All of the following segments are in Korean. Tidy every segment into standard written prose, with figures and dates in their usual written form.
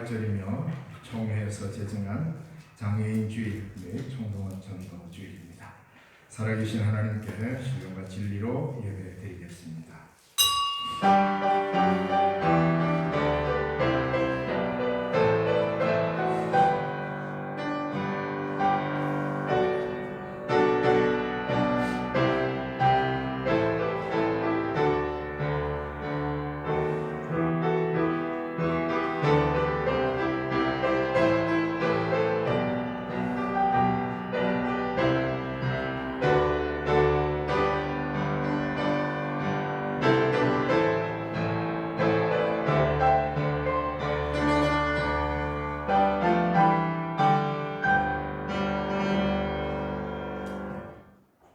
부활절이며 총회에서 제정한 장애인 주일 및 총동원 전도 주일입니다. 살아계신 하나님께 신령과 진리로 예배드리겠습니다.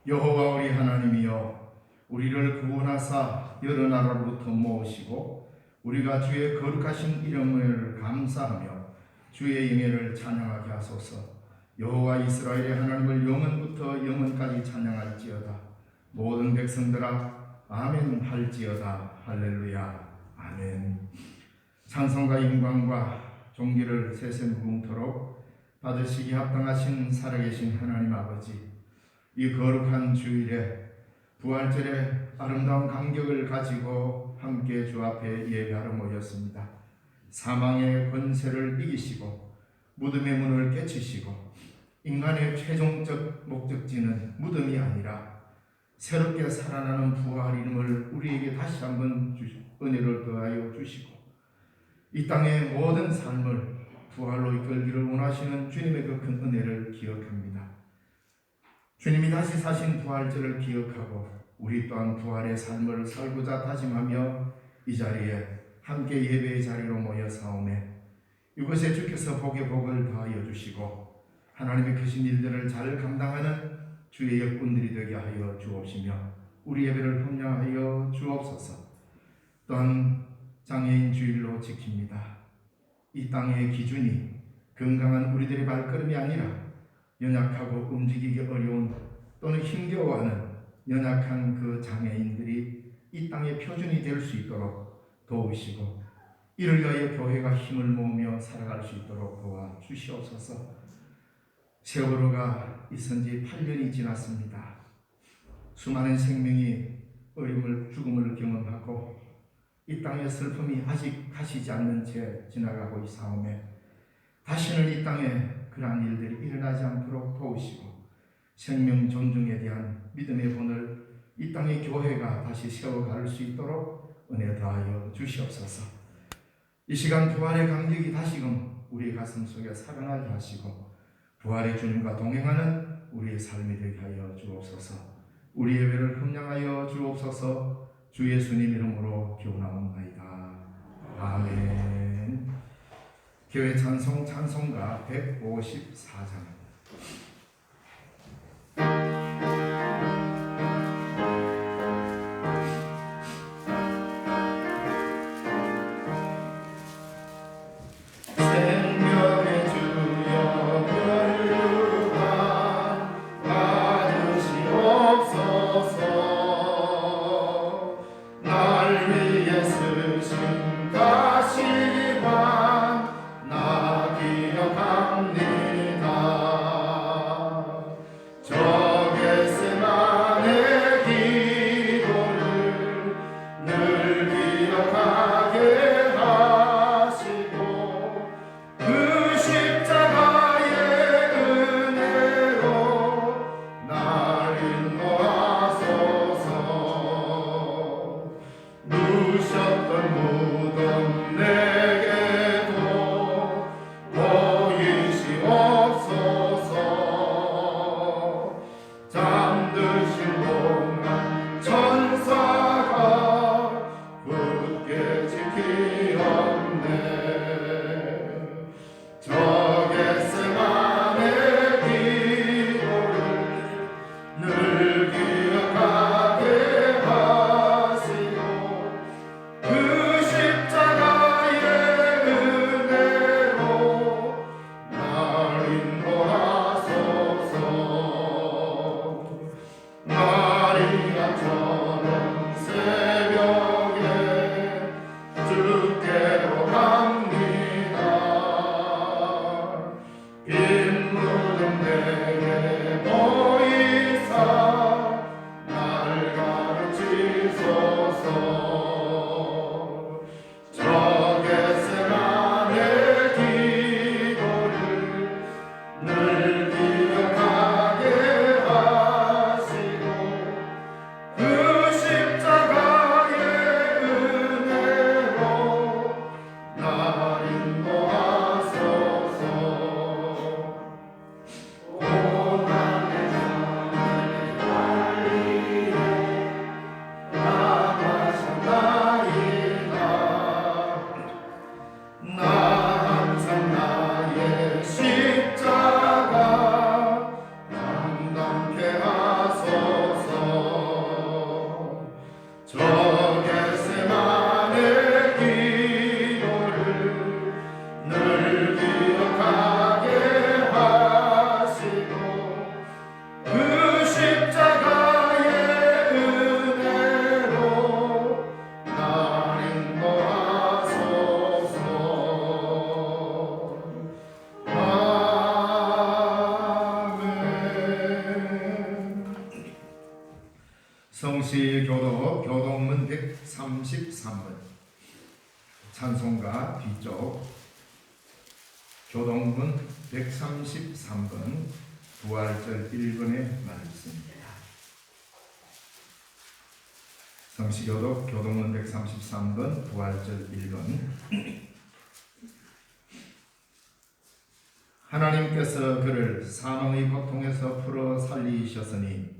여호와 우리 하나님이여, 우리를 구원하사 여러 나라로부터 모으시고 우리가 주의 거룩하신 이름을 감사하며 주의 영예를 찬양하게 하소서. 여호와 이스라엘의 하나님을 영원부터 영원까지 찬양할지어다. 모든 백성들아 아멘 할지어다. 할렐루야 아멘. 찬송과 영광과 존귀를 세세무궁토록 받으시기 합당하신 살아계신 하나님 아버지, 이 거룩한 주일에 부활절의 아름다운 감격을 가지고 함께 주 앞에 예배하러 모였습니다. 사망의 권세를 이기시고 무덤의 문을 깨치시고 인간의 최종적 목적지는 무덤이 아니라 새롭게 살아나는 부활임을 우리에게 다시 한번 은혜를 더하여 주시고 이 땅의 모든 삶을 부활로 이끌기를 원하시는 주님의 그 큰 은혜를 기억합니다. 주님이 다시 사신 부활절을 기억하고 우리 또한 부활의 삶을 살고자 다짐하며 이 자리에 함께 예배의 자리로 모여 사오매 이곳에 주께서 복의 복을 더하여 주시고 하나님의 크신 일들을 잘 감당하는 주의 역군들이 되게 하여 주옵시며 우리 예배를 훈련하여 주옵소서. 또한 장애인 주일로 지킵니다. 이 땅의 기준이 건강한 우리들의 발걸음이 아니라 연약하고 움직이기 어려운 또는 힘겨워하는 연약한 그 장애인들이 이 땅의 표준이 될 수 있도록 도우시고 이를 위하여 교회가 힘을 모으며 살아갈 수 있도록 도와주시옵소서. 세월호가 있은 지 8년이 지났습니다. 수많은 생명이 죽음을 경험하고 이 땅의 슬픔이 아직 가시지 않는 채 지나가고 있사오매 다시는 이 땅에 그러한 일들이 일어나지 않도록 도우시고 생명 존중에 대한 믿음의 본을 이 땅의 교회가 다시 세워갈 수 있도록 은혜 더하여 주시옵소서. 이 시간 부활의 감격이 다시금 우리 가슴 속에 살아나게 하시고 부활의 주님과 동행하는 우리의 삶이 되게 하여 주옵소서. 우리 예배를 흠량하여 주옵소서. 주 예수님 이름으로 기원하옵나이다. 아멘. 교회 찬송가 154장. 나 기억합니다. 성시교도 교동문 133번 찬송가 뒤쪽 교동문 133번 부활절 1번의 말씀입니다. 성시교도 교동문 133번 부활절 1번 하나님께서 그를 사망의 고통에서 풀어 살리셨으니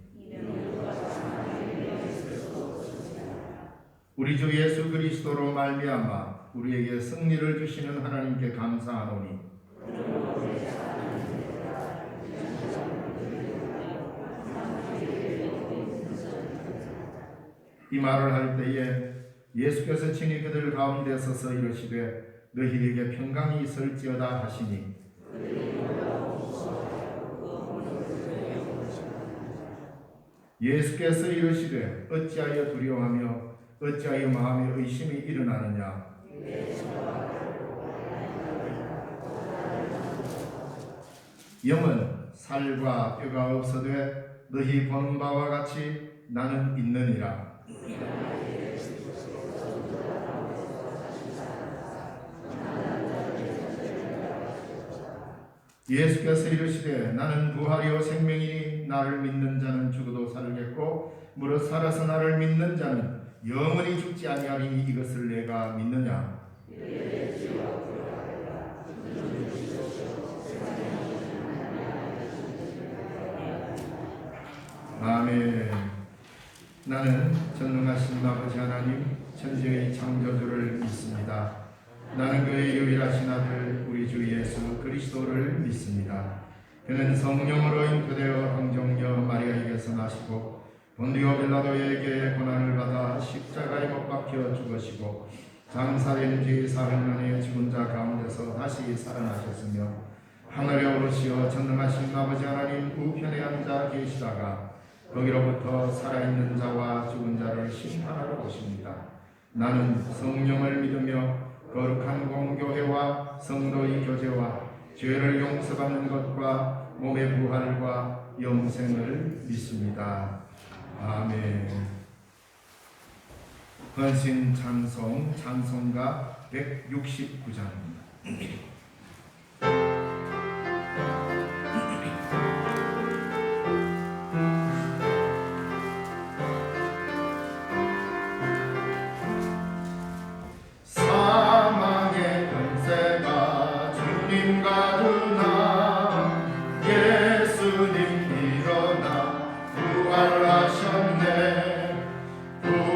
우리 주 예수 그리스도로 말미암아 우리에게 승리를 주시는 하나님께 감사하노니 이 말을 할 때에 예수께서 친히 그들 가운데 서서 이르시되 너희에게 평강이 있을지어다 하시니 예수께서 이르시되 어찌하여 두려워하며 어찌하여 마음에 의심이 일어나느냐 영은 살과 뼈가 없어되 너희 보는 바와 같이 나는 있느니라. 예수께서 이르시되 나는 부활이요 생명이니 나를 믿는 자는 죽어도 살겠고 무릇 살아서 나를 믿는 자는 영원히 죽지 아니하리니 이것을 내가 믿느냐. 아멘. 나는 전능하신 아버지 하나님 천지의 창조주를 믿습니다. 나는 그의 유일하신 아들 우리 주 예수 그리스도를 믿습니다. 그는 성령으로 잉태되어 황정녀 마리아에게서 나시고 본디오 빌라도에게 고난을 받아 십자가에 못 박혀 죽으시고 장사된 뒤 사흘 만에 죽은 자 가운데서 다시 살아나셨으며 하늘에 오르시어 전능하신 아버지 하나님 우편에 앉아 계시다가 거기로부터 살아있는 자와 죽은 자를 심판하러 오십니다. 나는 성령을 믿으며 거룩한 공교회와 성도의 교제와 죄를 용서받는 것과 몸의 부활과 영생을 믿습니다. 아멘. 헌신 찬송 찬송가 169장입니다.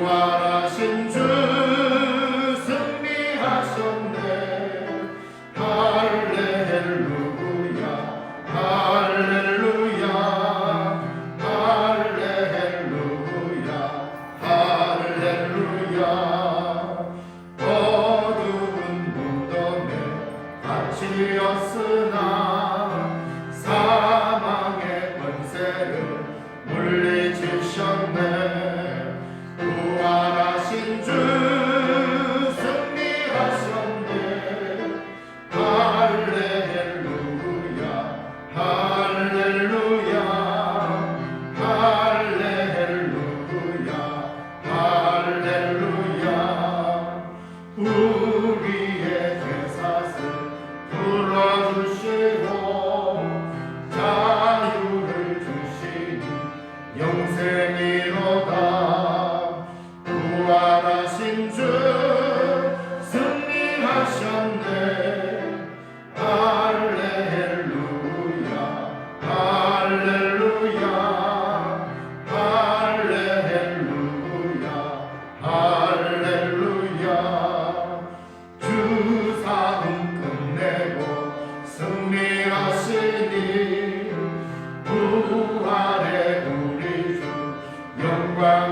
부활하신 주 승리하셨네.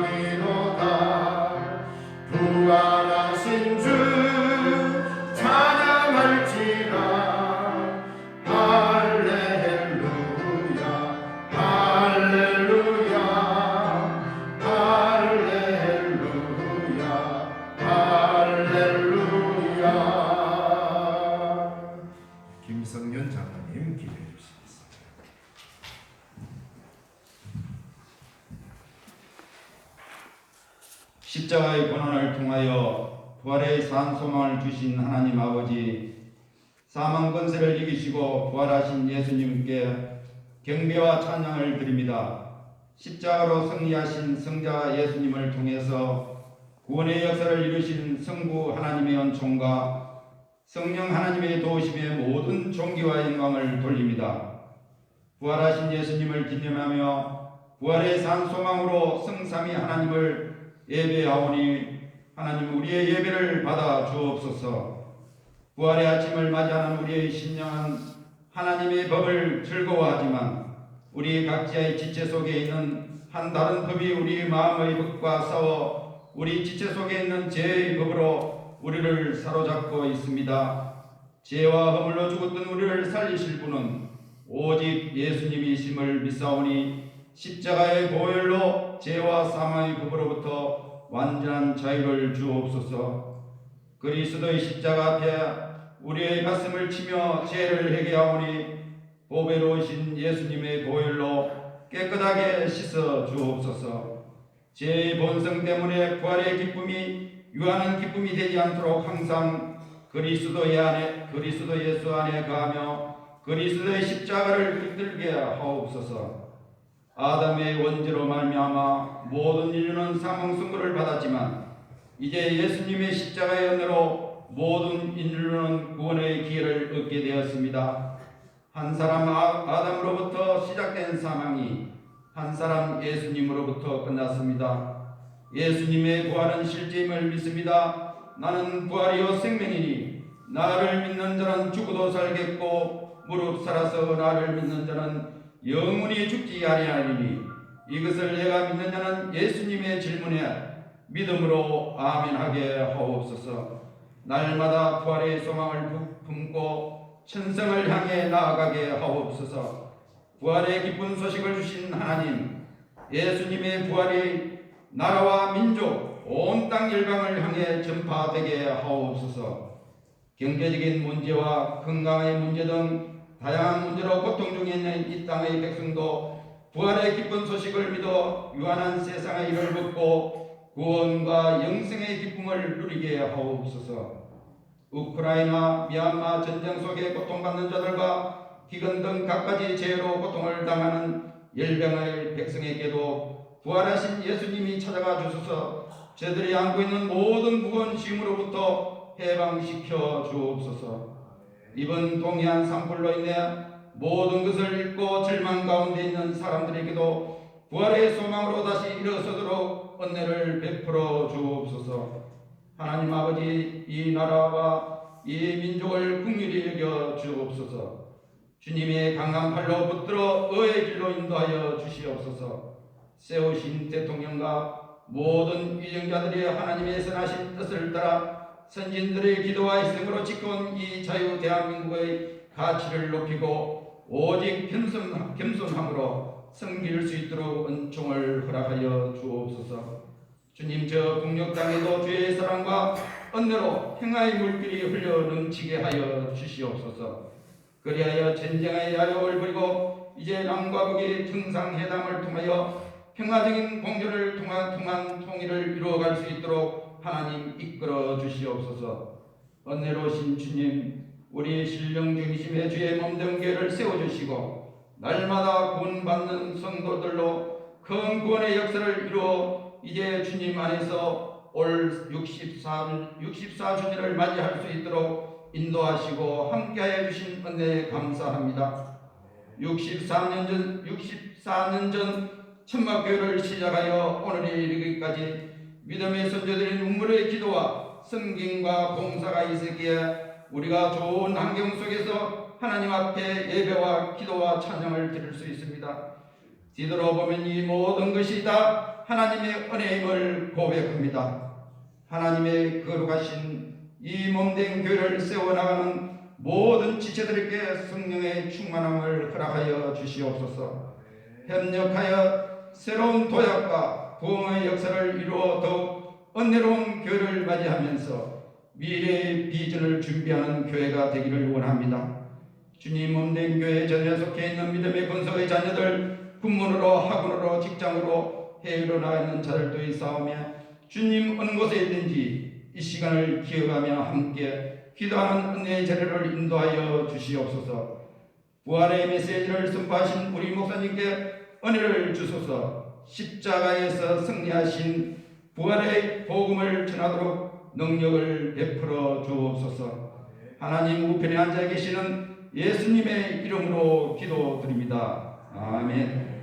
찬양하리로다. 부활하신 주 찬양할지라. 할렐루야 할렐루야 할렐루야 할렐루야. 김성년 장로님 기도해 주시겠습니다. 십자가의 고난을 통하여 부활의 산 소망을 주신 하나님 아버지, 사망 권세를 이기시고 부활하신 예수님께 경배와 찬양을 드립니다. 십자가로 승리하신 성자 예수님을 통해서 구원의 역사를 이루신 성부 하나님의 은총과 성령 하나님의 도우심에 모든 존귀와 영광을 돌립니다. 부활하신 예수님을 기념하며 부활의 산 소망으로 성삼위 하나님을 예배하오니 하나님 우리의 예배를 받아 주옵소서. 부활의 아침을 맞이하는 우리의 신령한 하나님의 법을 즐거워하지만 우리 각자의 지체 속에 있는 한 다른 법이 우리 마음의 법과 싸워 우리 지체 속에 있는 죄의 법으로 우리를 사로잡고 있습니다. 죄와 허물로 죽었던 우리를 살리실 분은 오직 예수님이심을 믿사오니 십자가의 보혈로 죄와 사망의 법으로부터 완전한 자유를 주옵소서. 그리스도의 십자가 앞에 우리의 가슴을 치며 죄를 회개하오니 보배로우신 예수님의 보혈로 깨끗하게 씻어 주옵소서. 죄의 본성 때문에 부활의 기쁨이 유하는 기쁨이 되지 않도록 항상 그리스도 예수 안에 거하며 그리스도의 십자가를 붙들게 하옵소서. 아담의 원죄로 말미암아 모든 인류는 사망 선고를 받았지만 이제 예수님의 십자가의 은혜로 모든 인류는 구원의 기회를 얻게 되었습니다. 한 사람 아담으로부터 시작된 사망이 한 사람 예수님으로부터 끝났습니다. 예수님의 부활은 실제임을 믿습니다. 나는 부활이요 생명이니 나를 믿는 자는 죽어도 살겠고 무릇 살아서 나를 믿는 자는 영원히 죽지 아니하리니 이것을 내가 믿는 자는 예수님의 질문에 믿음으로 아멘하게 하옵소서. 날마다 부활의 소망을 품고 천성을 향해 나아가게 하옵소서. 부활의 기쁜 소식을 주신 하나님, 예수님의 부활이 나라와 민족, 온 땅 열방을 향해 전파되게 하옵소서. 경제적인 문제와 건강의 문제 등 다양한 문제로 고통 중에 있는 이 땅의 백성도 부활의 기쁜 소식을 믿어 유한한 세상의 일을 벗고 구원과 영생의 기쁨을 누리게 하옵소서. 우크라이나, 미얀마 전쟁 속에 고통받는 자들과 기근 등 갖가지 죄로 고통을 당하는 열병의 백성에게도 부활하신 예수님이 찾아가 주소서. 저들이 안고 있는 모든 무거운 짐으로부터 해방시켜 주옵소서. 이번 동해안 산불로 인해 모든 것을 잃고 절망 가운데 있는 사람들에게도 부활의 소망으로 다시 일어서도록 은혜를 베풀어 주옵소서. 하나님 아버지, 이 나라와 이 민족을 긍휼히 여겨 주옵소서. 주님의 강한 팔로 붙들어 의의 길로 인도하여 주시옵소서. 세우신 대통령과 모든 위정자들이 하나님의 선하신 뜻을 따라 선진들의 기도와 희생으로 지켜온 이 자유 대한민국의 가치를 높이고 오직 겸손함으로 섬길 수 있도록 은총을 허락하여 주옵소서. 주님, 저 북녘 땅에도 주의 사랑과 은혜로 평화의 물길이 흘러 넘치게 하여 주시옵소서. 그리하여 전쟁의 야욕을 버리고 이제 남과 북의 정상회담을 통하여 평화적인 공존을 통한 통일을 이루어갈 수 있도록 하나님 이끌어 주시옵소서. 은혜로우신 주님, 우리 신령 중심의 주의 몸된 교회를 세워주시고 날마다 구원받는 성도들로 큰 구원의 역사를 이루어 이제 주님 안에서 올 64주년을 맞이할 수 있도록 인도하시고 함께하여 주신 은혜에 감사합니다. 64년 전 천막교회를 시작하여 오늘에 이르기까지 믿음의 선조들의 눈물의 기도와 성김과 봉사가 있었기에 우리가 좋은 환경 속에서 하나님 앞에 예배와 기도와 찬양을 드릴 수 있습니다. 뒤돌아보면 이 모든 것이 다 하나님의 은혜임을 고백합니다. 하나님의 거룩하신 이 몸된 교회를 세워나가는 모든 지체들에게 성령의 충만함을 허락하여 주시옵소서. 협력하여 새로운 도약과 부흥의 역사를 이루어 더욱 은혜로운 교회를 맞이하면서 미래의 비전을 준비하는 교회가 되기를 원합니다. 주님 몸된 교회 전에 속해 있는 믿음의 권속의 자녀들, 군문으로 학원으로 직장으로 해외로 나가 있는 자들도 있사오며 주님 어느 곳에 있든지 이 시간을 기억하며 함께 기도하는 은혜의 자리를 인도하여 주시옵소서. 부활의 메시지를 선포하신 우리 목사님께 은혜를 주소서. 십자가에서 승리하신 부활의 복음을 전하도록 능력을 베풀어 주옵소서. 하나님 우편에 앉아 계시는 예수님의 이름으로 기도드립니다. 아멘.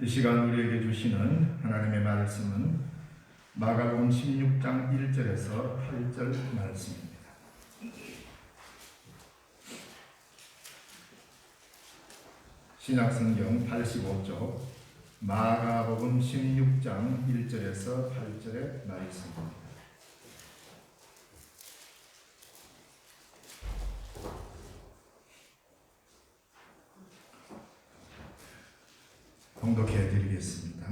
이 시간 우리에게 주시는 하나님의 말씀은 마가복음 16장 1절에서 8절 말씀입니다. 신약성경 85쪽 마가복음 16장 1절에서 8절의 말씀입니다. 봉독해 드리겠습니다.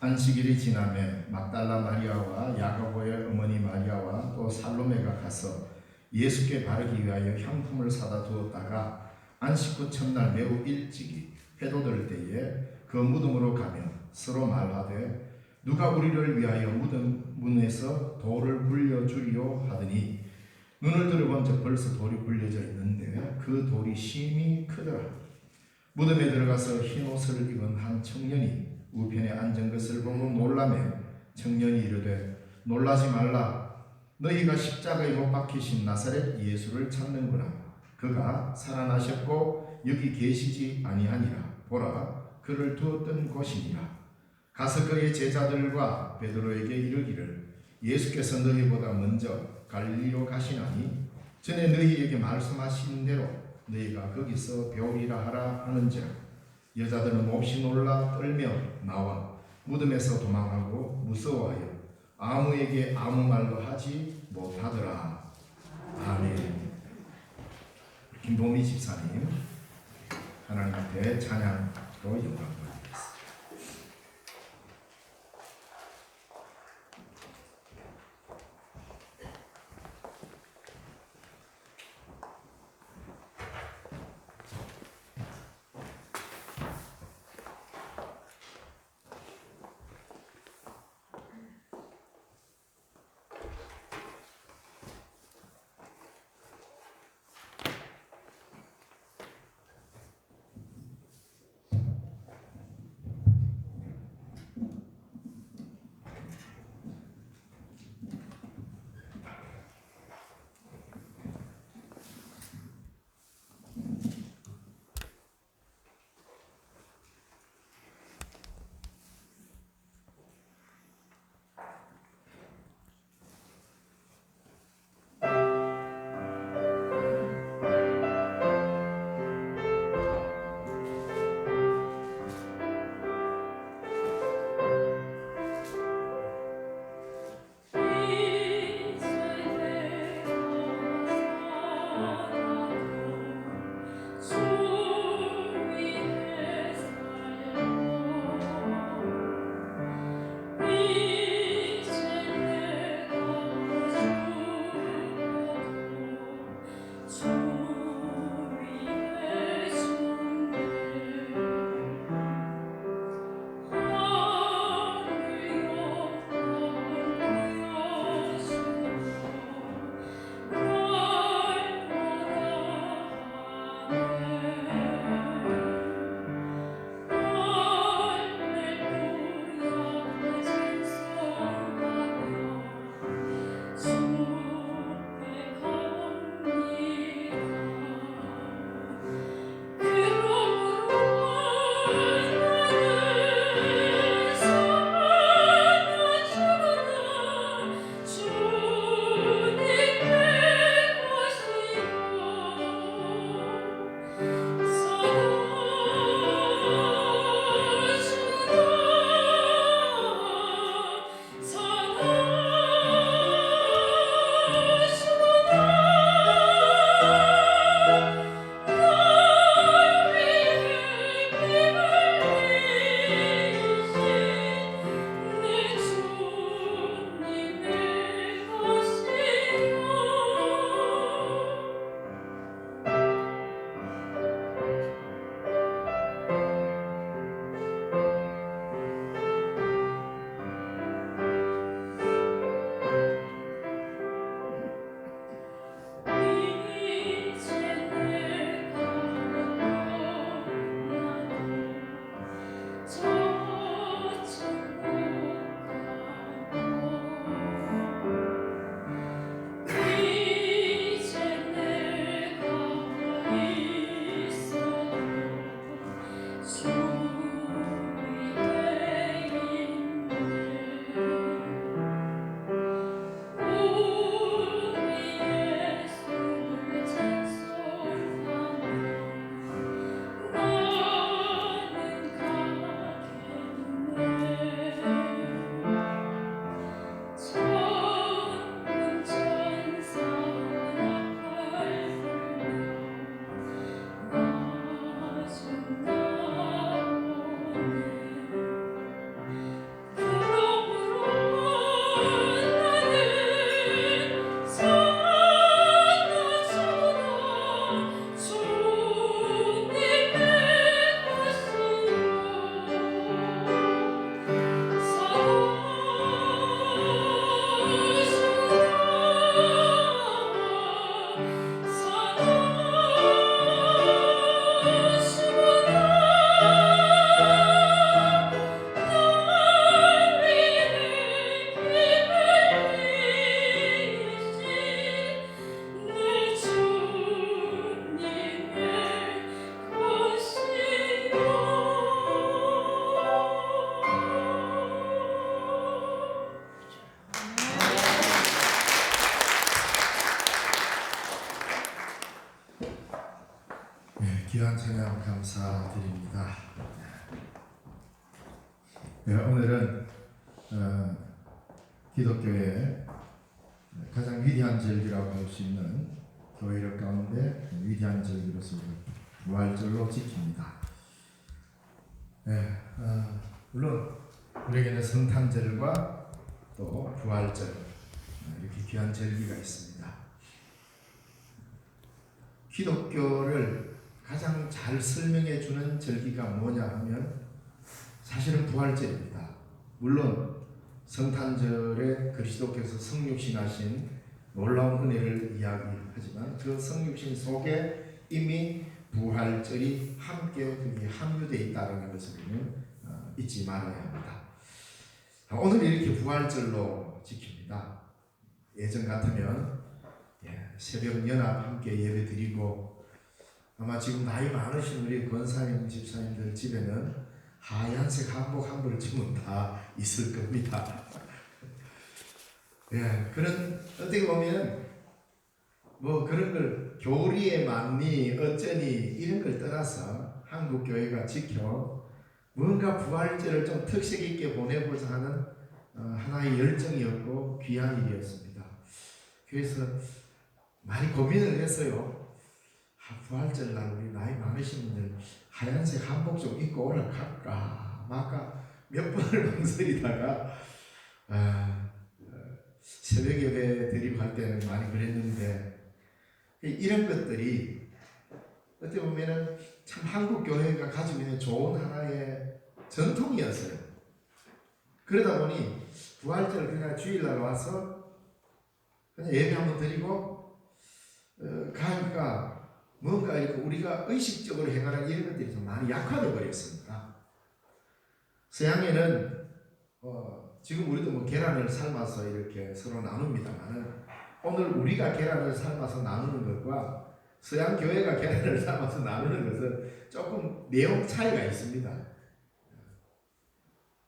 안식일이 지나매 막달라 마리아와 야고보의 어머니 마리아와 또 살로메가 가서 예수께 바르기 위하여 향품을 사다 두었다가 안식 후 첫날 매우 일찍이 해돋을 때에 그 무덤으로 가며 서로 말하되 누가 우리를 위하여 무덤 문에서 돌을 굴려주리요 하더니 눈을 들어본즉 벌써 돌이 굴려져 있는데 그 돌이 심히 크더라. 무덤에 들어가서 흰 옷을 입은 한 청년이 우편에 앉은 것을 보고 놀라매 청년이 이르되 놀라지 말라. 너희가 십자가에 못 박히신 나사렛 예수를 찾는구나. 그가 살아나셨고 여기 계시지 아니하니라. 보라, 그를 두었던 곳이니라. 가서 그의 제자들과 베드로에게 이르기를 예수께서 너희보다 먼저 갈릴리로 가시나니 전에 너희에게 말씀하신 대로 너희가 거기서 배우리라 하라 하는지라. 여자들은 몹시 놀라 떨며 나와 무덤에서 도망하고 무서워하여 아무에게 아무 말도 하지 못하더라. 아멘. 김동미 집사님 하나님 앞에 찬양으로 영광 돌리겠습니다. 반갑습니다. 네, 오늘은 기독교의 가장 위대한 절기라고 할 수 있는 교회력 가운데 위대한 절기로서 부활절로 지킵니다. 네, 물론 우리에게는 성탄절과 또 부활절 이렇게 귀한 절기가 있습니다. 기독교를 가장 잘 설명해 주는 절기가 뭐냐 하면 사실은 부활절입니다. 물론 성탄절에 그리스도께서 성육신하신 놀라운 은혜를 이야기하지만 그 성육신 속에 이미 부활절이 함께 거기 함유되어 있다는 것을 우리는 잊지 말아야 합니다. 오늘 이렇게 부활절로 지킵니다. 예전 같으면 새벽 연합 함께 예배 드리고 아마 지금 나이 많으신 우리 권사님 집사님들 집에는 하얀색 한복 한 벌 지금 다 있을 겁니다. 그런 어떻게 보면 뭐 그런 걸 교리에 맞니 어쩌니 이런 걸 떠나서 한국 교회가 지켜 뭔가 부활절을 좀 특색 있게 보내고자 하는 하나의 열정이었고 귀한 일이었습니다. 그래서 많이 고민을 했어요. 부활절 날 우리 나이 많으신 분들 하얀색 한복 좀 입고 올라갈까 말까 몇 번을 망설이다가 새벽 예배 드리고 할 때는 많이 그랬는데 이런 것들이 어떻게 보면은 참 한국 교회가 가지고 있는 좋은 하나의 전통이었어요. 그러다 보니 부활절 그냥 주일날 와서 그냥 예배 한번 드리고 가니까 뭔가 이렇게 우리가 의식적으로 행하는 이런 것들이 좀 많이 약화되어 버렸습니다. 서양에는 지금 우리도 뭐 계란을 삶아서 이렇게 서로 나눕니다만은 오늘 우리가 계란을 삶아서 나누는 것과 서양 교회가 계란을 삶아서 나누는 것은 조금 내용 차이가 있습니다.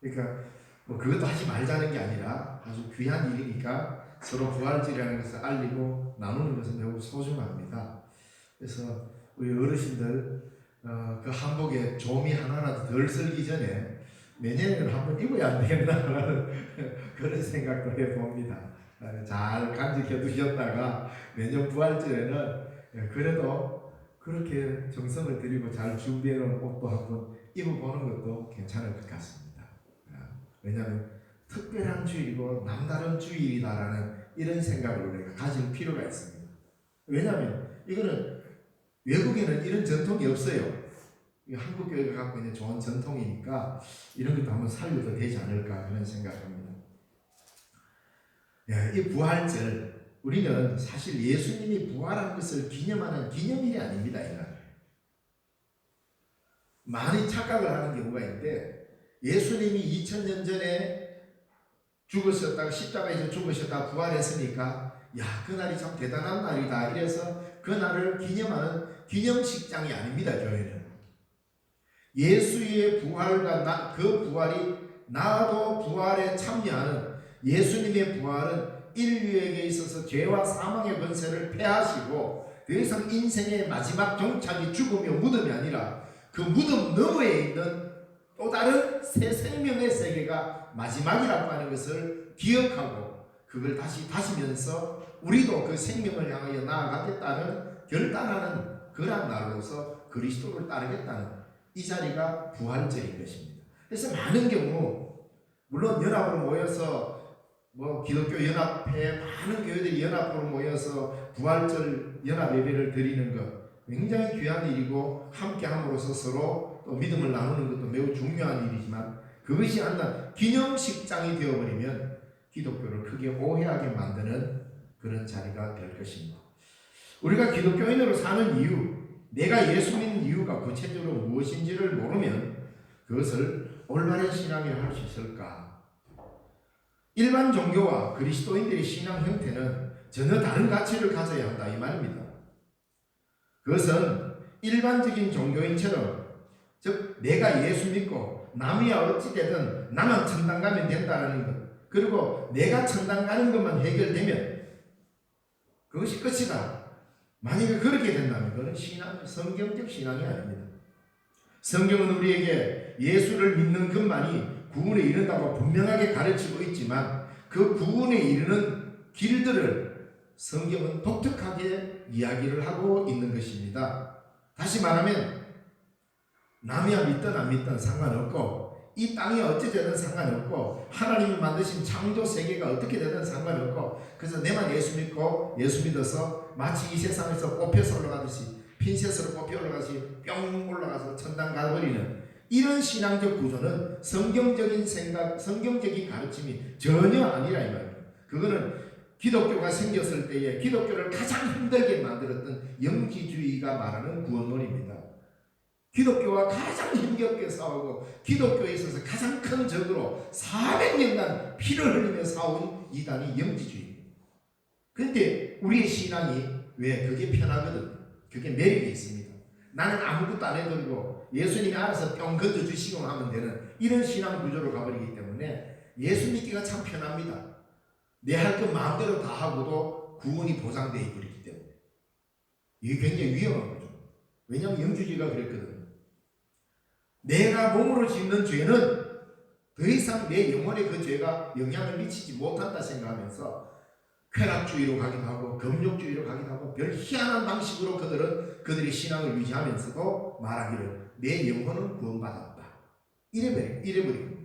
그러니까 뭐 그것도 하지 말자는 게 아니라 아주 귀한 일이니까 서로 부활절이라는 것을 알리고 나누는 것은 매우 소중합니다. 그래서 우리 어르신들 그 한복에 조미 하나라도 덜 쓸기 전에 내년에는 한번 입어야 안 되겠나라는 그런 생각도 해봅니다. 잘 간직해 두셨다가 내년 부활절에는 그래도 그렇게 정성을 들이고 잘 준비해 놓은 옷도 한번 입어보는 것도 괜찮을 것 같습니다. 왜냐하면 특별한 주일이고 남다른 주일이다라는 이런 생각을 우리가 가질 필요가 있습니다. 왜냐하면 이거는 외국에는 이런 전통이 없어요. 한국 교회가 갖고 있는 좋은 전통이니까 이런 것도 한번 살려도 되지 않을까 그런 생각합니다. 이 부활절 우리는 사실 예수님이 부활한 것을 기념하는 기념일이 아닙니다. 이날 많이 착각을 하는 경우가 있는데 예수님이 2000년 전에 죽으셨다가 십자가에서 죽으셨다가 부활했으니까 그날이 참 대단한 날이다 이래서 그 날을 기념하는 기념식장이 아닙니다. 교회는 예수의 부활과 그 부활이 나도 부활에 참여하는 예수님의 부활은 인류에게 있어서 죄와 사망의 권세를 패하시고 더 이상 인생의 마지막 종착이 죽음이요 무덤이 아니라 그 무덤 너머에 있는 또 다른 새 생명의 세계가 마지막이라고 하는 것을 기억하고 그걸 다시 다시면서 우리도 그 생명을 향하여 나아가겠다는 결단하는 그러한 날로서 그리스도를 따르겠다는 이 자리가 부활절인 것입니다. 그래서 많은 경우 물론 연합으로 모여서 뭐 기독교 연합회 많은 교회들이 연합으로 모여서 부활절 연합 예배를 드리는 것 굉장히 귀한 일이고 함께 함으로써 서로 또 믿음을 나누는 것도 매우 중요한 일이지만 그것이 하나 기념식장이 되어버리면 기독교를 크게 오해하게 만드는 그런 자리가 될 것입니다. 우리가 기독교인으로 사는 이유, 내가 예수 믿는 이유가 구체적으로 무엇인지를 모르면 그것을 올바른 신앙이라 할 수 있을까? 일반 종교와 그리스도인들의 신앙 형태는 전혀 다른 가치를 가져야 한다 이 말입니다. 그것은 일반적인 종교인처럼 즉 내가 예수 믿고 남이야 어찌 되든 나만 천당 가면 된다는 것 그리고 내가 천당 가는 것만 해결되면 그것이 끝이다. 만약에 그렇게 된다면 그건 성경적 신앙이 아닙니다. 성경은 우리에게 예수를 믿는 것만이 구원에 이른다고 분명하게 가르치고 있지만 그 구원에 이르는 길들을 성경은 독특하게 이야기를 하고 있는 것입니다. 다시 말하면 남이야 믿든 안 믿든 상관없고 이 땅이 어찌 되든 상관없고 하나님이 만드신 창조 세계가 어떻게 되든 상관없고 그래서 내만 예수 믿고 예수 믿어서 마치 이 세상에서 뽑혀서 올라가듯이 핀셋으로 뽑혀 올라가듯이 뿅 올라가서 천당 가버리는 이런 신앙적 구조는 성경적인 생각, 성경적인 가르침이 전혀 아니라 이 말입니다. 그거는 기독교가 생겼을 때에 기독교를 가장 힘들게 만들었던 영지주의가 말하는 구원론입니다. 기독교와 가장 힘겹게 싸우고 기독교에 있어서 가장 큰 적으로 400년간 피를 흘리며 싸운 이단이 영지주의입니다. 그런데 우리의 신앙이 왜 그게 편하거든. 그게 매력이 있습니다. 나는 아무것도 안 해도 예수님이 알아서 뿅 건져주시고 하면 되는 이런 신앙 구조로 가버리기 때문에 예수 믿기가 참 편합니다. 내 할 것 마음대로 다 하고도 구원이 보장되어 버리기 때문에 이게 굉장히 위험한 거죠. 왜냐하면 영주주의가 그랬거든요. 내가 몸으로 짓는 죄는 더 이상 내 영혼에 그 죄가 영향을 미치지 못한다 생각하면서 쾌락주의로 가기도 하고 금욕주의로 가기도 하고 별 희한한 방식으로 그들의 신앙을 유지하면서도 말하기를 내 영혼은 구원받았다. 이래버리고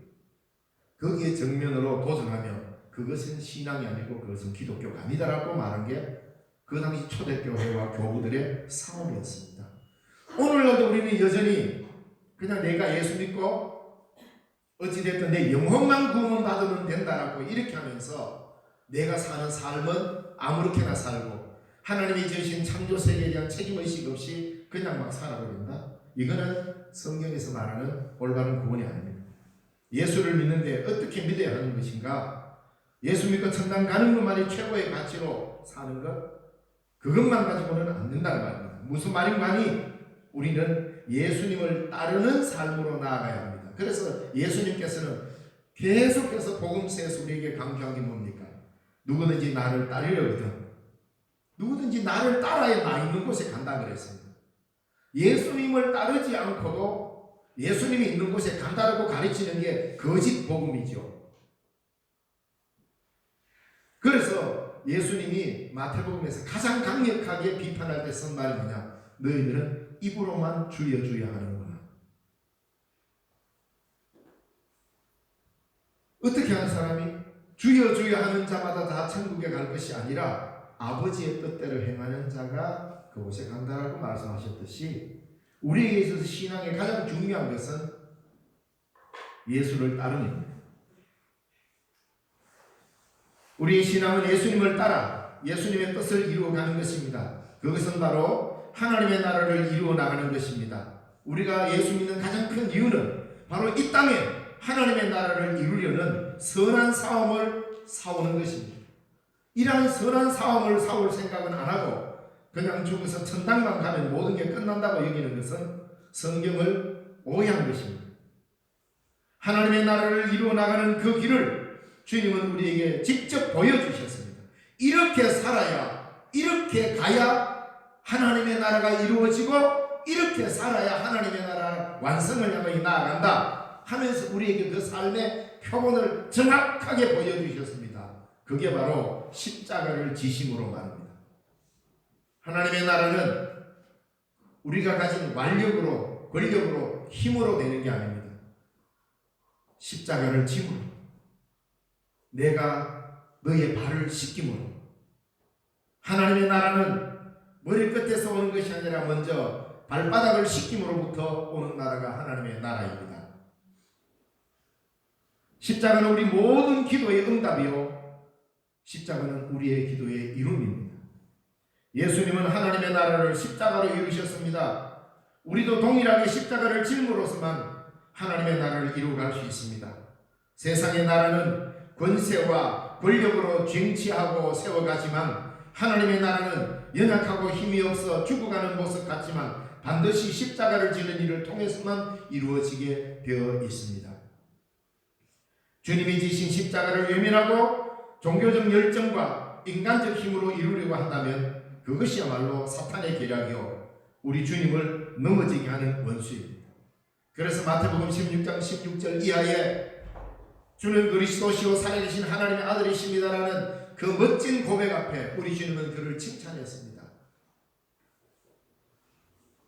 거기에 정면으로 도전하며 그것은 신앙이 아니고 그것은 기독교가 아니다라고 말한 게 그 당시 초대교회와 교부들의 싸움이었습니다. 오늘날도 우리는 여전히 그냥 내가 예수 믿고 어찌됐든 내 영혼만 구원받으면 된다라고 이렇게 하면서 내가 사는 삶은 아무렇게나 살고 하나님이 지으신 창조세계에 대한 책임의식 없이 그냥 막 살아버린다. 이거는 성경에서 말하는 올바른 구원이 아닙니다. 예수를 믿는데 어떻게 믿어야 하는 것인가? 예수 믿고 천당 가는 것만이 최고의 가치로 사는 것? 그것만 가지고는 안 된다는 말입니다. 무슨 말인가 하니 우리는 예수님을 따르는 삶으로 나아가야 합니다. 그래서 예수님께서는 계속해서 복음서에서 우리에게 강조한 게 뭡니까? 누구든지 나를 따르려거든 누구든지 나를 따라야 나 있는 곳에 간다 그랬습니다. 예수님을 따르지 않고도 예수님이 있는 곳에 간다라고 가르치는 게 거짓 복음이죠. 그래서 예수님이 마태복음에서 가장 강력하게 비판할 때 쓴 말이 뭐냐? 너희들은 입으로만 주여 주여 하는구나. 어떻게 하는 사람이 주여 주여 하는 자마다 다 천국에 갈 것이 아니라 아버지의 뜻대로 행하는 자가 그곳에 간다라고 말씀하셨듯이 우리에게 있어서 신앙의 가장 중요한 것은 예수를 따르는 우리의 신앙은 예수님을 따라 예수님의 뜻을 이루어가는 것입니다. 그것은 바로 하나님의 나라를 이루어 나가는 것입니다. 우리가 예수 믿는 가장 큰 이유는 바로 이 땅에 하나님의 나라를 이루려는 선한 싸움을 싸우는 것입니다. 이러한 선한 싸움을 싸울 생각은 안 하고 그냥 죽어서 천당만 가면 모든 게 끝난다고 여기는 것은 성경을 오해한 것입니다. 하나님의 나라를 이루어 나가는 그 길을 주님은 우리에게 직접 보여주셨습니다. 이렇게 살아야, 이렇게 가야 하나님의 나라가 이루어지고 이렇게 살아야 하나님의 나라 완성을 향해 나아간다 하면서 우리에게 그 삶의 표본을 정확하게 보여주셨습니다. 그게 바로 십자가를 지심으로 말합니다. 하나님의 나라는 우리가 가진 완력으로, 권력으로, 힘으로 되는 게 아닙니다. 십자가를 짐으로 내가 너의 발을 씻김으로 하나님의 나라는 머리 끝에서 오는 것이 아니라 먼저 발바닥을 씻김으로부터 오는 나라가 하나님의 나라입니다. 십자가는 우리 모든 기도의 응답이요 십자가는 우리의 기도의 이룸입니다. 예수님은 하나님의 나라를 십자가로 이루셨습니다. 우리도 동일하게 십자가를 짐으로써만 하나님의 나라를 이루어갈 수 있습니다. 세상의 나라는 권세와 권력으로 쟁취하고 세워가지만 하나님의 나라는 연약하고 힘이 없어 죽어가는 모습 같지만 반드시 십자가를 지는 일을 통해서만 이루어지게 되어 있습니다. 주님이 지신 십자가를 외면하고 종교적 열정과 인간적 힘으로 이루려고 한다면 그것이야말로 사탄의 계략이요 우리 주님을 넘어지게 하는 원수입니다. 그래서 마태복음 16장 16절 이하에 주는 그리스도시요 살아계신 하나님의 아들이십니다라는 그 멋진 고백 앞에 우리 주님은 그를 칭찬했습니다.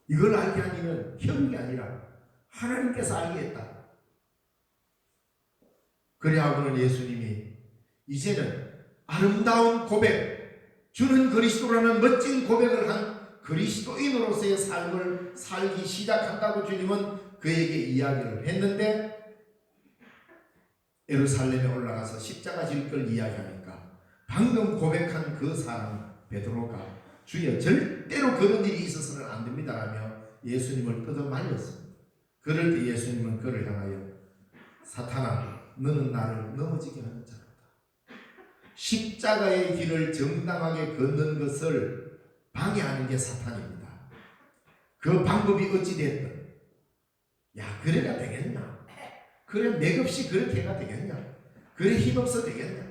이걸 알게 한 이는 혈육이 아니라 하나님께서 알게 했다. 그래하고는 예수님이 이제는 아름다운 고백, 주는 그리스도라는 멋진 고백을 한 그리스도인으로서의 삶을 살기 시작한다고 주님은 그에게 이야기를 했는데, 예루살렘에 올라가서 십자가 질 걸 이야기하니까 방금 고백한 그 사람 베드로가 주여 절대로 그런 일이 있어서는 안 됩니다라며 예수님을 뜯어말렸습니다. 그럴 때 예수님은 그를 향하여 사탄아, 너는 나를 넘어지게 하는 자로다. 십자가의 길을 정당하게 걷는 것을 방해하는 게 사탄입니다. 그 방법이 어찌됐든 야 그래가 되겠나, 그래 맥없이 그렇게 해가 되겠냐, 그래 힘없어 되겠냐,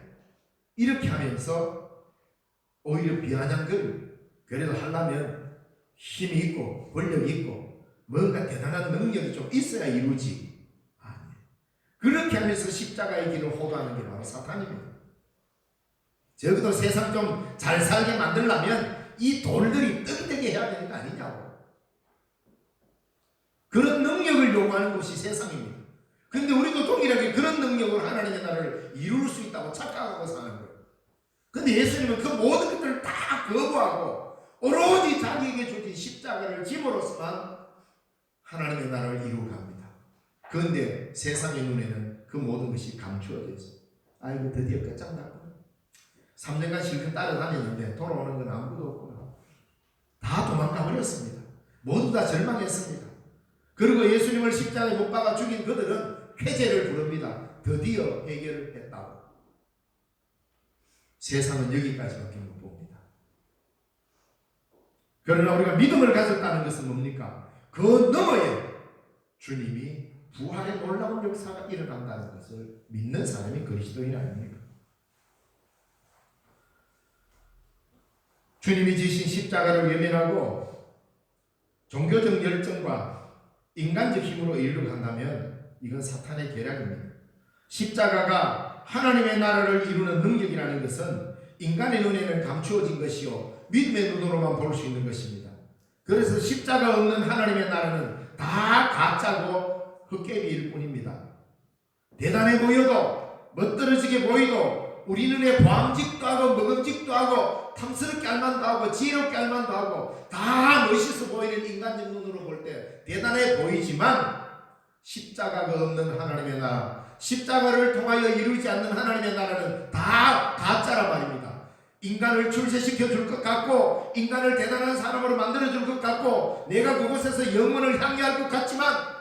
이렇게 하면서 오히려 비아냥거리고, 그래도 하려면 힘이 있고 권력이 있고 뭔가 대단한 능력이 좀 있어야 이루지. 아니, 그렇게 하면서 십자가의 길을 호도하는 게 바로 사탄입니다. 적어도 세상 좀 잘 살게 만들려면 이 돌들이 떡이 되게 해야 되는 거 아니냐고. 그런 능력을 요구하는 것이 세상입니다. 근데 우리도 동일하게 그런 능력으로 하나님의 나라를 이룰 수 있다고 착각하고 사는 거예요. 근데 예수님은 그 모든 것들을 다 거부하고 오로지 자기에게 주신 십자가를 짐으로써만 하나님의 나라를 이루어 갑니다. 그런데 세상의 눈에는 그 모든 것이 감추어져 있어요. 아이고 드디어 끝장났구나. 3년간 실컷 따라다녔는데 돌아오는 건 아무도 없구나. 다 도망가 버렸습니다. 모두 다 절망했습니다. 그리고 예수님을 십자가에 못 박아 죽인 그들은 회개를 부릅니다. 드디어 해결을 했다고. 세상은 여기까지밖에 못 봅니다. 그러나 우리가 믿음을 가졌다는 것은 뭡니까? 그 너머에 주님이 부활의 놀라운 역사가 일어난다는 것을 믿는 사람이 그리스도인 아닙니까? 주님이 지신 십자가를 외면하고 종교적 열정과 인간적 힘으로 이루려 한다면 이건 사탄의 계략입니다. 십자가가 하나님의 나라를 이루는 능력이라는 것은 인간의 눈에는 감추어진 것이요 믿음의 눈으로만 볼 수 있는 것입니다. 그래서 십자가 없는 하나님의 나라는 다 가짜고 헛개비일 뿐입니다. 대단해 보여도 멋들어지게 보이도 우리 눈에 보암직도 하고 먹음직도 하고 탐스럽게 알만도 하고 지혜롭게 알만도 하고 다 멋있어 보이는 인간적 눈으로 볼 때 대단해 보이지만 십자가가 없는 하나님의 나라, 십자가를 통하여 이루지 않는 하나님의 나라는 다 가짜란 말입니다. 인간을 출세시켜 줄 것 같고 인간을 대단한 사람으로 만들어 줄 것 같고 내가 그곳에서 영원을 향유할 것 같지만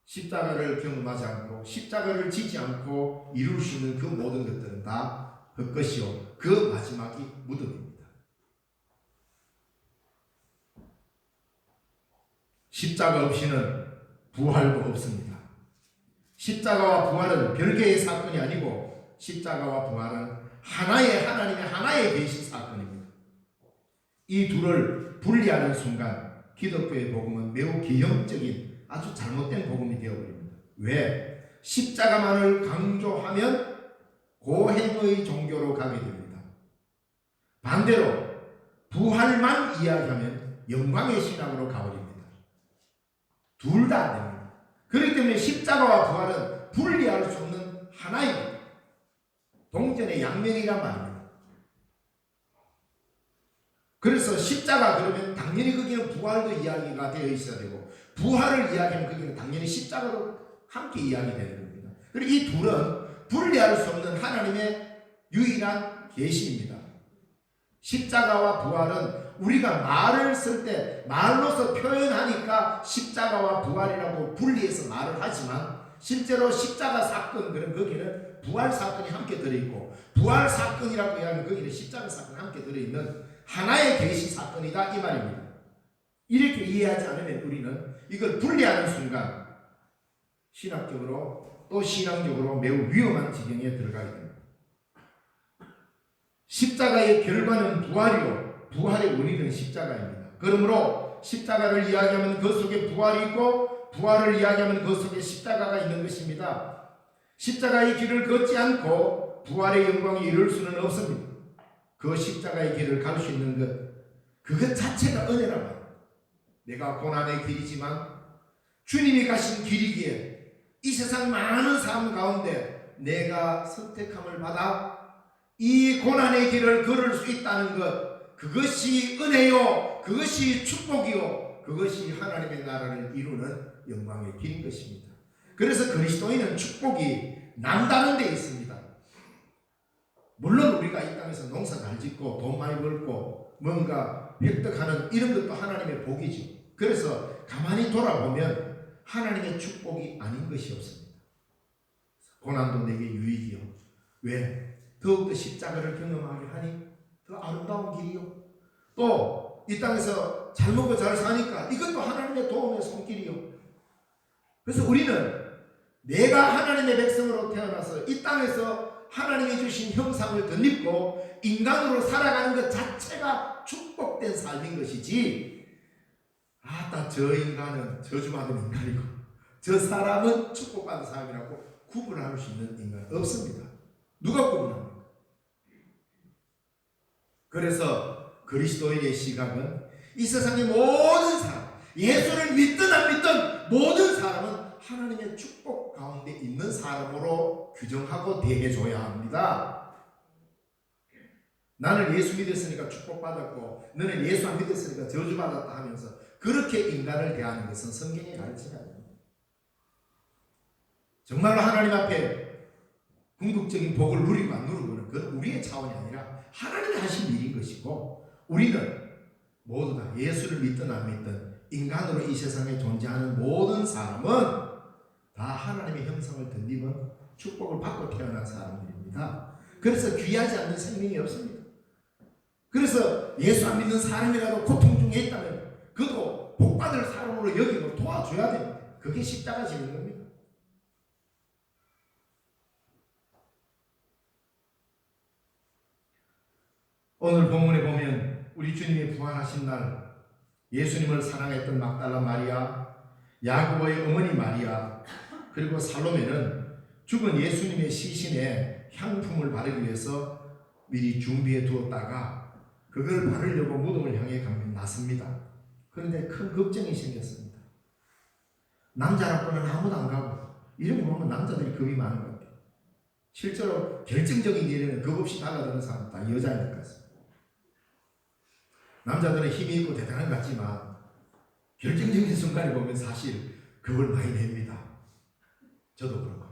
십자가를 경험하지 않고 십자가를 지지 않고 이룰 수 있는 그 모든 것들은 다 헛것이요 그 마지막이 무덤입니다. 십자가 없이는 부활도 없습니다. 십자가와 부활은 별개의 사건이 아니고 십자가와 부활은 하나의 하나님의 하나의 계신 사건입니다. 이 둘을 분리하는 순간 기독교의 복음은 매우 기형적인 아주 잘못된 복음이 되어버립니다. 왜? 십자가만을 강조하면 고행의 종교로 가게 됩니다. 반대로 부활만 이야기하면 영광의 신앙으로 가버립니다. 둘 다 안 됩니다. 그렇기 때문에 십자가와 부활은 분리할 수 없는 하나입니다. 동전의 양면이란 말입니다. 그래서 십자가 그러면 당연히 거기는 부활도 이야기가 되어 있어야 되고 부활을 이야기하면 거기는 당연히 십자가도 함께 이야기되는 겁니다. 그리고 이 둘은 분리할 수 없는 하나님의 유일한 계시입니다. 십자가와 부활은 우리가 말을 쓸 때 말로서 표현하니까 십자가와 부활이라고 분리해서 말을 하지만 실제로 십자가 사건 그런 거기는 부활 사건이 함께 들어있고 부활 사건이라고 이야기하면 거기는 십자가 사건이 함께 들어있는 하나의 계시 사건이다 이 말입니다. 이렇게 이해하지 않으면 우리는 이걸 분리하는 순간 신학적으로 또 신앙적으로 매우 위험한 지경에 들어가게 됩니다. 십자가의 결과는 부활이요 부활의 원인은 십자가입니다. 그러므로 십자가를 이야기하면 그 속에 부활이 있고 부활을 이야기하면 그 속에 십자가가 있는 것입니다. 십자가의 길을 걷지 않고 부활의 영광에 이를 수는 없습니다. 그 십자가의 길을 갈 수 있는 것, 그것 자체가 은혜란 말이에요. 내가 고난의 길이지만 주님이 가신 길이기에 이 세상 많은 삶 가운데 내가 선택함을 받아 이 고난의 길을 걸을 수 있다는 것, 그것이 은혜요, 그것이 축복이요, 그것이 하나님의 나라를 이루는 영광의 길인 것입니다. 그래서 그리스도인은 축복이 남다른 데 있습니다. 물론 우리가 이 땅에서 농사 잘 짓고 돈 많이 벌고 뭔가 획득하는 이런 것도 하나님의 복이죠. 그래서 가만히 돌아보면 하나님의 축복이 아닌 것이 없습니다. 고난도 내게 유익이요. 왜? 더욱더 십자가를 경험하게 하니 더 아름다운 길이요. 또 이 땅에서 잘 먹고 잘 사니까 이것도 하나님의 도움의 손길이요. 그래서 우리는 내가 하나님의 백성으로 태어나서 이 땅에서 하나님이 주신 형상을 덧입고 인간으로 살아가는 것 자체가 축복된 삶인 것이지, 아따 저 인간은 저주받은 인간이고 저 사람은 축복받은 사람이라고 구분할 수 있는 인간은 없습니다. 누가 구분합니까? 그래서 그리스도인의 시각은 이 세상의 모든 사람, 예수를 믿든 안 믿든 모든 사람은 하나님의 축복 가운데 있는 사람으로 규정하고 대해줘야 합니다. 나는 예수 믿었으니까 축복받았고 너는 예수 안 믿었으니까 저주받았다 하면서 그렇게 인간을 대하는 것은 성경의 가르침이 아닙니다. 정말로 하나님 앞에 궁극적인 복을 누리고 안 누리고는 그건 우리의 차원이 아니라 하나님이 하신 일인 것이고, 우리는 모두 다 예수를 믿든 안 믿든 인간으로 이 세상에 존재하는 모든 사람은 다 하나님의 형상을 덧입은 축복을 받고 태어난 사람들입니다. 그래서 귀하지 않는 생명이 없습니다. 그래서 예수 안 믿는 사람이라도 고통 중에 있다면 그도 복받을 사람으로 여기고 도와줘야 됩니다. 그게 십자가 지는 겁니다. 오늘 본문에 보면 우리 주님이 부활하신 날 예수님을 사랑했던 막달라 마리아, 야고보의 어머니 마리아, 그리고 살로메는 죽은 예수님의 시신에 향품을 바르기 위해서 미리 준비해 두었다가 그걸 바르려고 무덤을 향해 나섭니다. 그런데 큰 걱정이 생겼습니다. 남자라고는 아무도 안 가고, 이런 거 보면 남자들이 겁이 많은 것 같아요. 실제로 결정적인 일에는 겁 없이 달라드는 사람 다 여자인 것 같습니다. 남자들은 힘이 있고 대단한 것 같지만 결정적인 순간에 보면 사실 겁을 많이 냅니다. 저도 그렇고.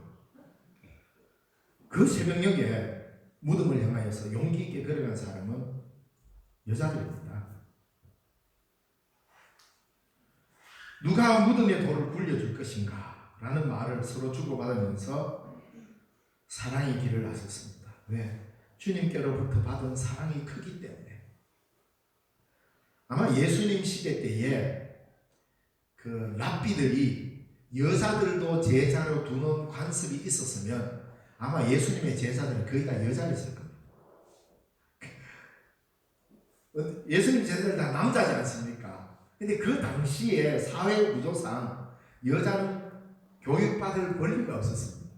그 새벽녘에 무덤을 향하여서 용기 있게 걸어간 사람은 여자들입니다. 누가 무덤의 돌을 굴려줄 것인가 라는 말을 서로 주고받으면서 사랑의 길을 나섰습니다. 왜? 주님께로부터 받은 사랑이 크기 때문에. 아마 예수님 시대 때에 그 랍비들이 여자들도 제자로 두는 관습이 있었으면 아마 예수님의 제자들은 거의 다 여자였을 겁니다. 예수님 제자들 다 남자지 않습니까? 근데 그 당시에 사회 구조상 여자는 교육받을 권리가 없었습니다.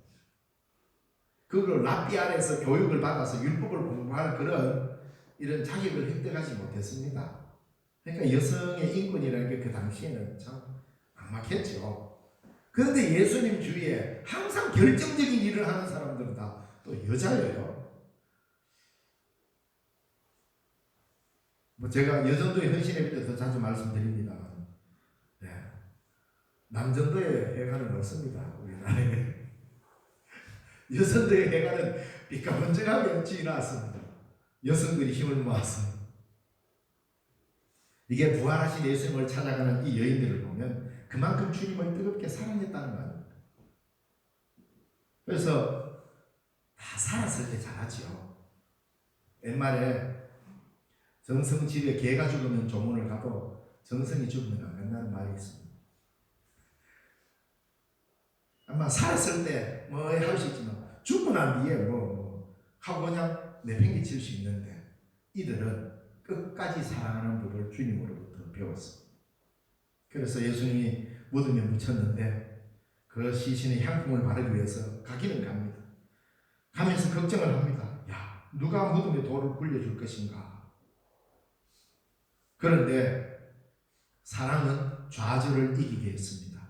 그걸 랍비 아래에서 교육을 받아서 율법을 공부할 그런 이런 자격을 획득하지 못했습니다. 그러니까 여성의 인권이라는 게 그 당시에는 참 막막했죠. 그런데 예수님 주위에 항상 결정적인 일을 하는 사람들은 다 또 여자예요. 뭐 제가 여전도의 헌신회 때 더 자주 말씀드립니다만, 네. 남전도의 회관은 없습니다. 우리나라에. 여전도의 회관은 삐까번쩍하게 지어놨습니다. 여성들이 힘을 모아서. 이게 부활하신 예수님을 찾아가는 이 여인들을 보면 그만큼 주님을 뜨겁게 사랑했다는 말입니다. 그래서 다 살았을 때 잘하지요. 옛말에 정성 집에 개가 죽으면 조문을 가도 정성이 죽으면 안 간다는 말이 있습니다. 아마 살았을 때 뭐 할 수 있지만 죽고 난 뒤에 하고 그냥 내팽개칠 수 있는데, 이들은 끝까지 사랑하는 법을 주님으로부터 배웠습니다. 그래서 예수님이 무덤에 묻혔는데 그 시신의 향품을 바르기 위해서 가기는 갑니다. 가면서 걱정을 합니다. 야, 누가 무덤에 돌을 굴려줄 것인가? 그런데 사랑은 좌절을 이기게 했습니다.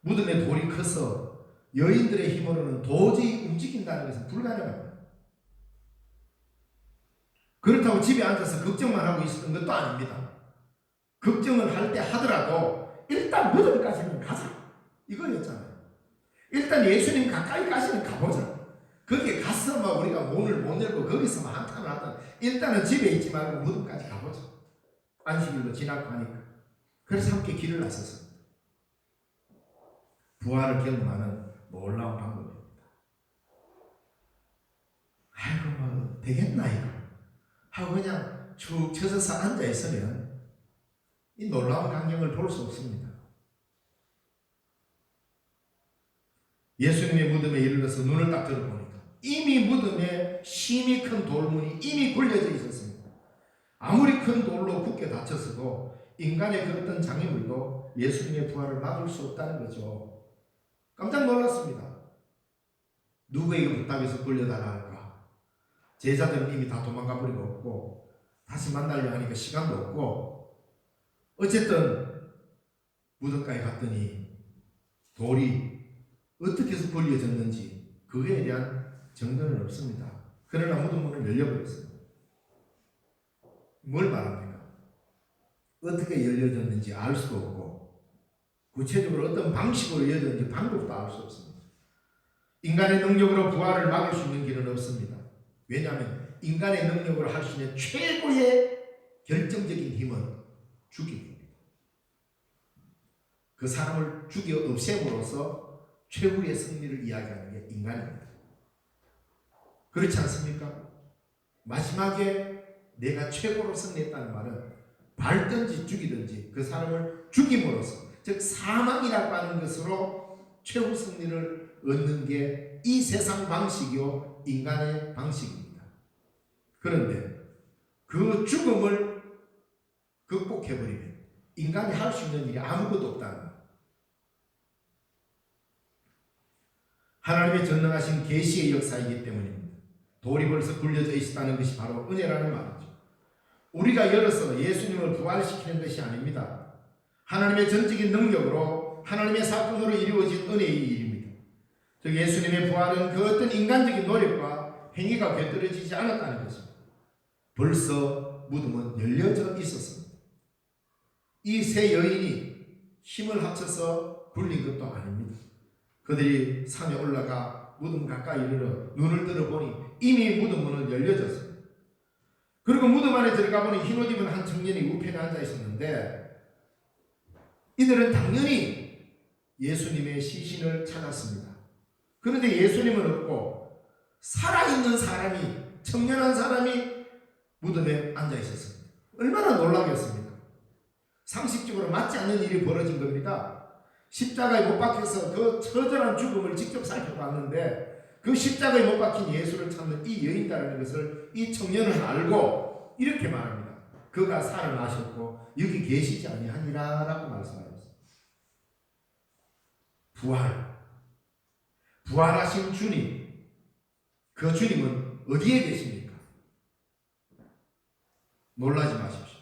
무덤에 돌이 커서 여인들의 힘으로는 도저히 움직인다는 것은 불가능합니다. 그렇다고 집에 앉아서 걱정만 하고 있었던 것도 아닙니다. 걱정을 할 때 하더라도 일단 무덤까지는 가자, 이거였잖아요. 일단 예수님 가까이 가시는 가보자. 거기에 가서 막 우리가 문을 못 열고 거기서 막 한탄을 하던, 일단은 집에 있지 말고 무덤까지 가보자. 안식일도 지나고 하니까. 그래서 함께 길을 나섰습니다. 부활을 경험하는 놀라운 방법입니다. 아이고 뭐 되겠나 이거 하고 그냥 쭉 쳐져서 앉아 있으면 이 놀라운 광경을 볼 수 없습니다. 예수님의 무덤에 이르러서 눈을 딱 들어보니까 이미 무덤에 심히 큰 돌문이 이미 굴려져 있었습니다. 아무리 큰 돌로 굳게 닫혔어도 인간의 그 어떤 장애물도 예수님의 부활을 막을 수 없다는 거죠. 깜짝 놀랐습니다. 누구에게 부탁해서 굴려달라 할까? 제자들은 이미 다 도망가 버리고 없고 다시 만나려 하니까 시간도 없고, 어쨌든 무덤가에 갔더니 돌이 어떻게 해서 굴려졌는지 그거에 대한 정보는 없습니다. 그러나 무덤문을 열려버렸습니다. 뭘 말합니까? 어떻게 열려졌는지 알 수도 없고 구체적으로 어떤 방식으로 열렸는지 방법도 알 수 없습니다. 인간의 능력으로 부활을 막을 수 있는 길은 없습니다. 왜냐하면 인간의 능력으로 할 수 있는 최고의 결정적인 힘은 죽임입니다. 그 사람을 죽여 없앰으로써 최후의 승리를 이야기하는 게 인간입니다. 그렇지 않습니까? 마지막에 내가 최고로 승리했다는 말은 밟든지 죽이든지 그 사람을 죽임으로써, 즉 사망이라고 하는 것으로 최후 승리를 얻는 게 이 세상 방식이요 인간의 방식입니다. 그런데 그 죽음을 극복해버리면 인간이 할 수 있는 일이 아무것도 없다는 것. 하나님의 전능하신 계시의 역사이기 때문입니다. 돌이 벌써 굴려져 있었다는 것이 바로 은혜라는 말이죠. 우리가 열어서 예수님을 부활시키는 것이 아닙니다. 하나님의 전적인 능력으로 하나님의 사건으로 이루어진 은혜의 일입니다. 즉 예수님의 부활은 그 어떤 인간적인 노력과 행위가 곁들여지지 않았다는 것입니다. 벌써 무덤은 열려져 있었습니다. 이 세 여인이 힘을 합쳐서 굴린 것도 아닙니다. 그들이 산에 올라가 무덤 가까이 이르러 눈을 들어보니 이미 무덤 문은 열려졌습니다. 그리고 무덤 안에 들어가 보니 흰옷 입은 한 청년이 우편에 앉아 있었는데, 이들은 당연히 예수님의 시신을 찾았습니다. 그런데 예수님은 없고 살아있는 사람이, 청년한 사람이 무덤에 앉아 있었습니다. 얼마나 놀라겠습니까? 상식적으로 맞지 않는 일이 벌어진 겁니다. 십자가에 못 박혀서 그 처절한 죽음을 직접 살펴봤는데 그 십자가에 못 박힌 예수를 찾는 이 여인이라는 것을 이 청년은 알고 이렇게 말합니다. 그가 살아나셨고 여기 계시지 아니하니라 라고 말씀하셨습니다. 부활하신 주님, 그 주님은 어디에 계십니까? 놀라지 마십시오.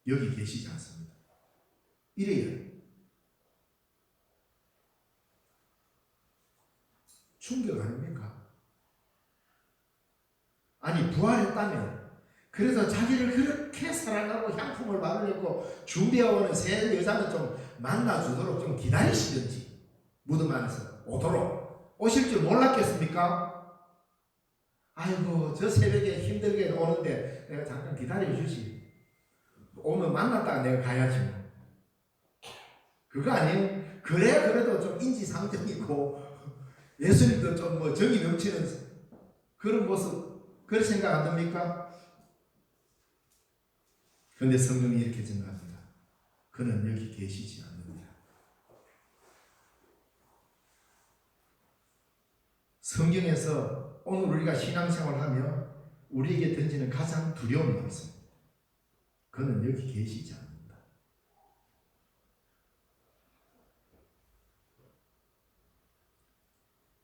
여기 계시지 않습니다. 이래요. 충격 아닙니까? 아니 부활했다면, 그래서 자기를 그렇게 사랑하고 향품을 바르려고 준비해오는 세 여자는 좀 만나주도록 좀 기다리시든지, 무덤 안에서 오도록, 오실 줄 몰랐겠습니까? 아이고 저 새벽에 힘들게 오는데 내가 잠깐 기다려주지, 오면 만났다가 내가 가야지 뭐. 그거 아니에요? 그래야 그래도 좀 인지상정이고 예수님도 좀 뭐 정이 넘치는 그런 모습, 그런 생각 안 듭니까? 그런데 성경이 이렇게 증가합니다. 그는 여기 계시지 않는다. 성경에서 오늘 우리가 신앙생활하며 우리에게 던지는 가장 두려운 말씀, 그는 여기 계시지 않는다.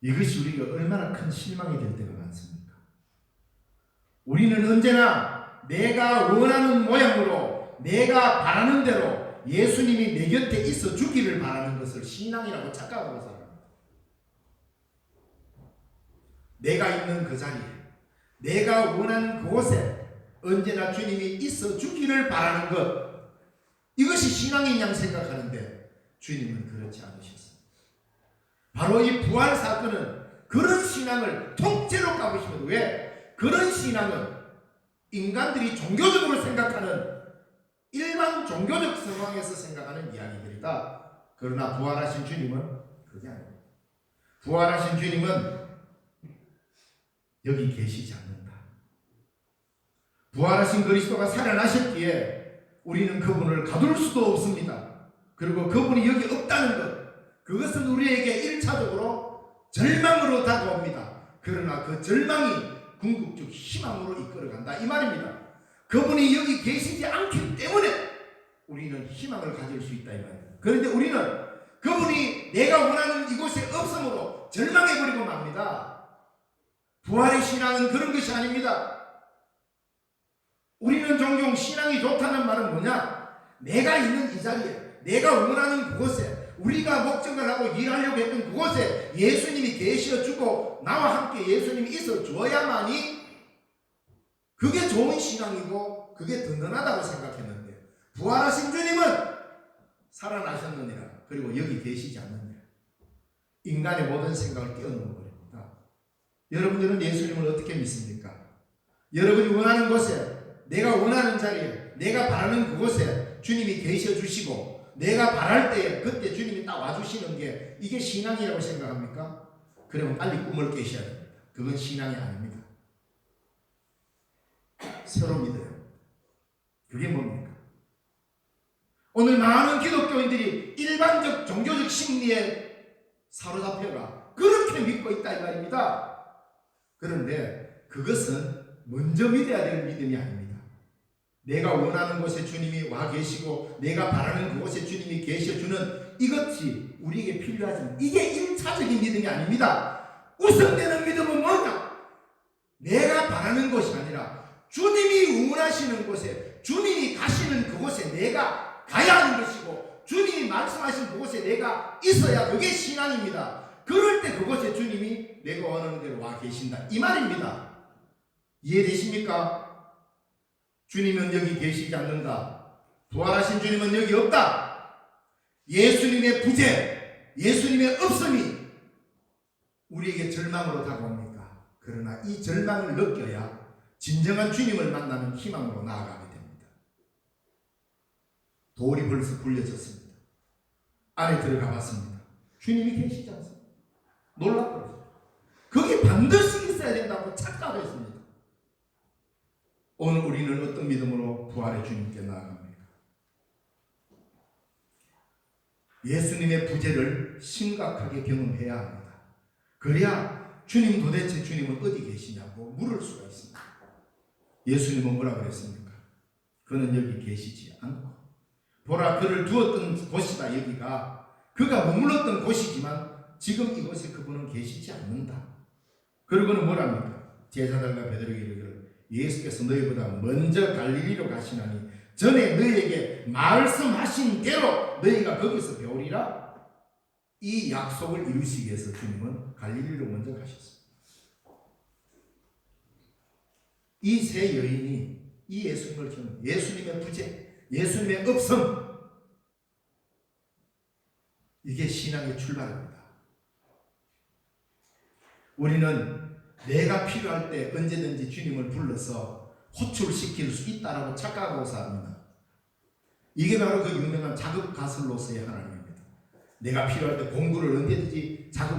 이것이 우리가 얼마나 큰 실망이 될 때가 많습니까? 우리는 언제나 내가 원하는 모양으로 내가 바라는 대로 예수님이 내 곁에 있어 주기를 바라는 것을 신앙이라고 착각하고 살아요. 내가 있는 그 자리에, 내가 원하는 그곳에 언제나 주님이 있어 주기를 바라는 것, 이것이 신앙인 양 생각하는데 주님은 그렇지 않으셨습니다. 바로 이 부활 사건은 그런 신앙을 통째로 까부시면, 왜? 그런 신앙은 인간들이 종교적으로 생각하는 일반 종교적 상황에서 생각하는 이야기들이다. 그러나 부활하신 주님은 그게 아닙니다. 부활하신 주님은 여기 계시지 않는다. 부활하신 그리스도가 살아나셨기에 우리는 그분을 가둘 수도 없습니다. 그리고 그분이 여기 없다는 것, 그것은 우리에게 1차적으로 절망으로 다가옵니다. 그러나 그 절망이 궁극적 희망으로 이끌어간다, 이 말입니다. 그분이 여기 계시지 않기 때문에 우리는 희망을 가질 수 있다, 이 말입니다. 그런데 우리는 그분이 내가 원하는 이곳에 없으므로 절망해버리고 맙니다. 부활의 신앙은 그런 것이 아닙니다. 우리는 종종 신앙이 좋다는 말은 뭐냐? 내가 있는 이 자리에, 내가 원하는 그곳에, 우리가 목적을 하고 일하려고 했던 그곳에 예수님이 계셔주고 나와 함께 예수님이 있어 줘야만이 그게 좋은 신앙이고 그게 든든하다고 생각했는데, 부활하신 주님은 살아나셨느니라, 그리고 여기 계시지 않느니라, 인간의 모든 생각을 뛰어넘어 버립니다. 여러분들은 예수님을 어떻게 믿습니까? 여러분이 원하는 곳에, 내가 원하는 자리에, 내가 바라는 그곳에 주님이 계셔주시고 내가 바랄 때에 그때 주님이 딱 와주시는 게 이게 신앙이라고 생각합니까? 그러면 빨리 꿈을 깨셔야 됩니다. 그건 신앙이 아닙니다. 새로 믿어요. 그게 뭡니까? 오늘 많은 기독교인들이 일반적 종교적 심리에 사로잡혀가 그렇게 믿고 있다, 이 말입니다. 그런데 그것은 먼저 믿어야 될 믿음이 아닙니다. 내가 원하는 곳에 주님이 와 계시고 내가 바라는 그곳에 주님이 계셔주는 이것이 우리에게 필요하지만 이게 1차적인 믿음이 아닙니다. 우선되는 믿음은 뭐냐? 내가 바라는 것이 아니라 주님이 원하시는 곳에, 주님이 가시는 그곳에 내가 가야 하는 것이고 주님이 말씀하신 그곳에 내가 있어야 그게 신앙입니다. 그럴 때 그곳에 주님이 내가 원하는 대로 와 계신다, 이 말입니다. 이해되십니까? 주님은 여기 계시지 않는다. 부활하신 주님은 여기 없다. 예수님의 부재, 예수님의 없음이 우리에게 절망으로 다가옵니까? 그러나 이 절망을 느껴야 진정한 주님을 만나는 희망으로 나아가게 됩니다. 돌이 벌써 굴려졌습니다. 안에 들어가 봤습니다. 주님이 계시지 않습니다. 놀랍더라고요. 그게 반드시 있어야 된다고 착각했습니다. 오늘 우리는 어떤 믿음으로 부활의 주님께 나아갑니까? 예수님의 부재를 심각하게 경험해야 합니다. 그래야 주님, 도대체 주님은 어디 계시냐고 물을 수가 있습니다. 예수님은 뭐라 그랬습니까? 그는 여기 계시지 않고, 보라 그를 두었던 곳이다, 여기가 그가 머물렀던 곳이지만 지금 이곳에 그분은 계시지 않는다. 그리고는 뭐랍니까? 제자들과 베드로에게 이르기를, 예수께서 너희보다 먼저 갈릴리로 가시나니 전에 너희에게 말씀하신 대로 너희가 거기서 배우리라. 이 약속을 이루시기 위해서 주님은 갈릴리로 먼저 가셨습니다. 이 세 여인이 이 예수님을 경험, 예수님의 부재, 예수님의 없음, 이게 신앙의 출발입니다. 우리는 내가 필요할 때 언제든지 주님을 불러서 호출시킬 수 있다라고 착각하고 삽니다. 이게 바로 그 유명한 자급 가슬로스의 하나님입니다. 내가 필요할 때 공부를 언제든지 자급을